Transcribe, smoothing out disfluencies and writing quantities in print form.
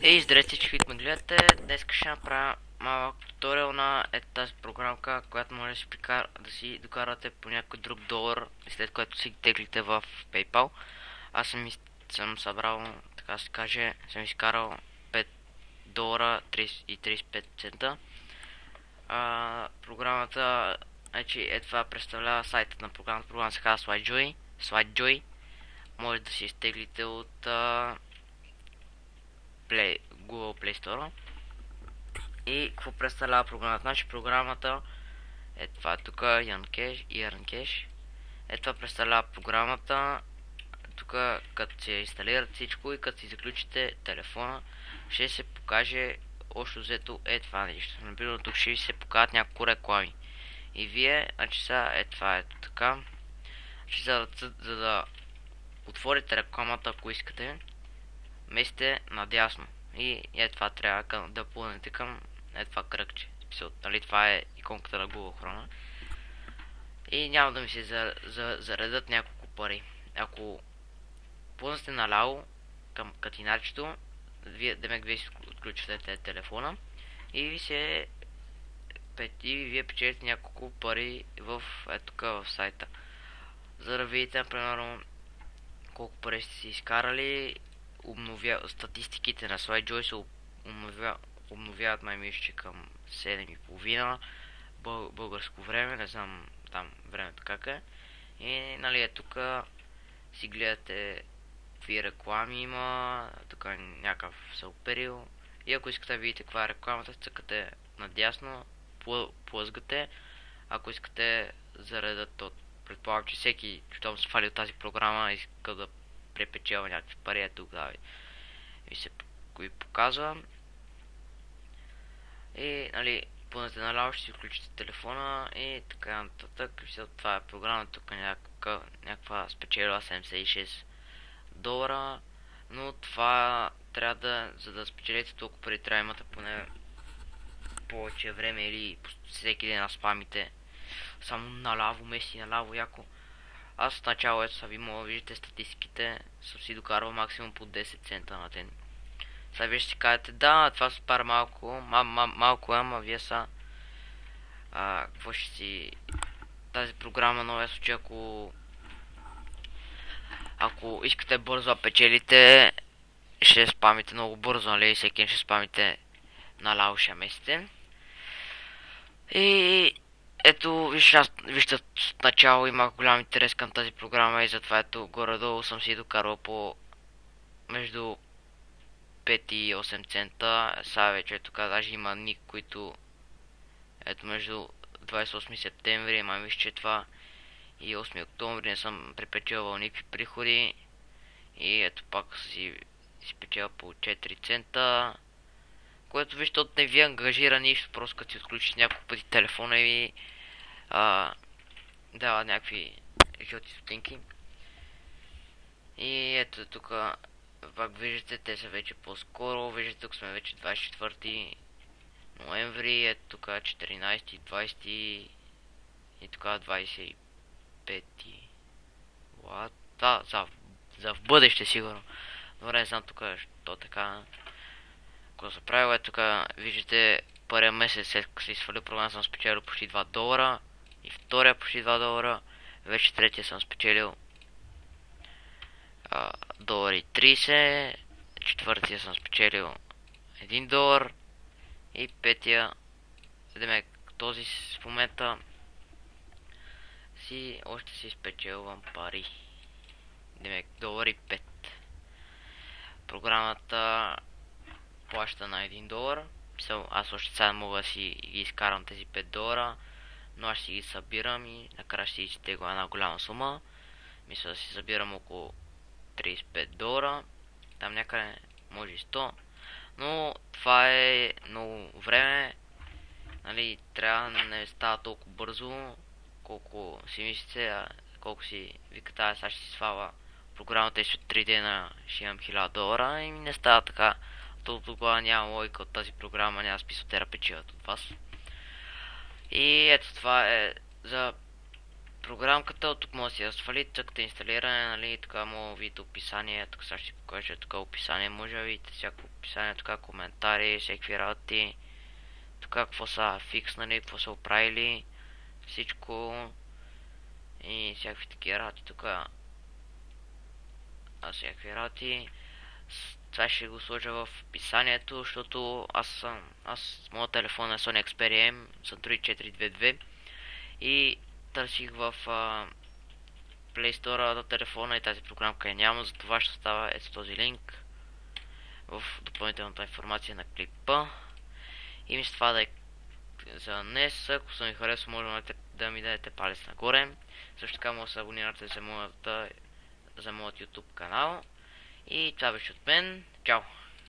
Ей, здрасти, че ме гледате. Днес ще направя малък туториал на тази програмка, която може да си докарате по някой друг долар, след което си теглите в PayPal. Аз съм събрал, така се каже, съм изкарал 5 долара и 35 цента. Програмата, значи това представлява сайтът на програмата. Програмата се казва SlideJoy. Може да си изтеглите от Google Play Store. И какво представлява програмата? Значи програмата е това тук, Yarn Е това представлява програмата. Тук като се инсталират всичко и като си заключите телефона, ще се покаже общо взето е това нещо. Например, тук ще ви се покажат няколко реклами. И вие, значи сега е това ето така. Значи, за да отворите рекламата, ако искате, местите надясно. И е това трябва да пълнете към е това кръгче. Нали, това е иконката на Google Chrome. И няма да ми се заредат няколко пари. Ако пълнете наляво към катинарчето, вие си отключвате телефона и вие печелите няколко пари в тук в сайта. За да видите, например, колко пари сте си изкарали, статистиките на SlideJoy се обновяват май към 7:30 българско време, не знам там времето как е. И нали тук си гледате какви реклами има, тук някакъв съуперил. И ако искате да видите каква е рекламата, цъкате надясно, плъзгате. Ако искате заредът от, предполагам, че всеки, щом се фали от тази програма, иска да препечела някакви пари, ето тогава ви се показва. И нали, пълнете наляво, ще си включите телефона и така нататък. Това е програма, тук някаква спечелила 76 долара, но това трябва за да спечелите толкова пари, трябва да имате поне повече време или всеки ден да спамите само наляво, наляво яко. Аз в начало ето са ви мога виждате статистиките, съм си докарвал максимум по 10 цента на ден. Сега вие ще си кажете, да, това се пара малко, ама вие са какво ще си тази програма, но в случай ако искате бързо да печелите, ще спамите много бързо, нали, всеки ще спамите наляво ще местите. И ето, вижте, от начало имах голям интерес към тази програма и затова ето горе-долу съм си докарвал по между 5 и 8 цента. Сега вече тук даже има ник, които ето между 28 септември, май че това и 8 октомври не съм припечелвал никакви приходи. И ето пак си печел по 4 цента. Което вижте, от не ви ангажира нищо, просто като си отключите няколко пъти телефона и ви дава някакви жълти стотинки. И ето тук пак виждате, те са вече по-скоро, виждате тук сме вече 24 ноември, ето тук 14, 20 и тук 25. Да, за в бъдеще сигурно. Добре, не знам тук що така. Ако се правило, ето тук виждате първия месец, след като се свали програма, съм спечелил почти 2 долара. И втория почти 2 долара. Вече третия съм спечелил $1.30. Четвъртия съм спечелил 1 долар. И петия, демек, този в момента още си спечелвам пари. Демек, $1.05. Програмата плаща на 1 долар. Аз още сега мога да си ги изкарам тези 5 долара, но аз си ги събирам и накрая ще изтегла една голяма сума. Мисля да си събирам около 35 долара. Там някъде може и 100. Но това е много време. Нали, трябва да не става толкова бързо, колко си мислите, колко си викате, сега ще си сваля програмата и след 3 дена ще имам 1000 долара и не става така. Тогава няма логика от тази програма, няма смисъл те да печелят от вас. И ето това е за програмката, тук може да си я свалите, цъкате инсталиране, нали, така мога да видите описание, тук сега ще си покажа така описание, може да видите всяко описание, така коментари, всякакви работи, тук какво са фикснали, какво са оправили, всичко и всякакви такива работи, тук всякакви работи. Това ще го сложа в описанието, защото аз с моят телефон е Sony Xperia M, Century 422 и търсих в Play Store на телефона и тази програмка я няма, затова ще става ето този линк в допълнителната информация на клипа. И мисля това да е за днес. Ако съм ви харесал, може да ми дадете палец нагоре. Също така може да се абонирате за моят YouTube канал. И това беше от мен. Чао!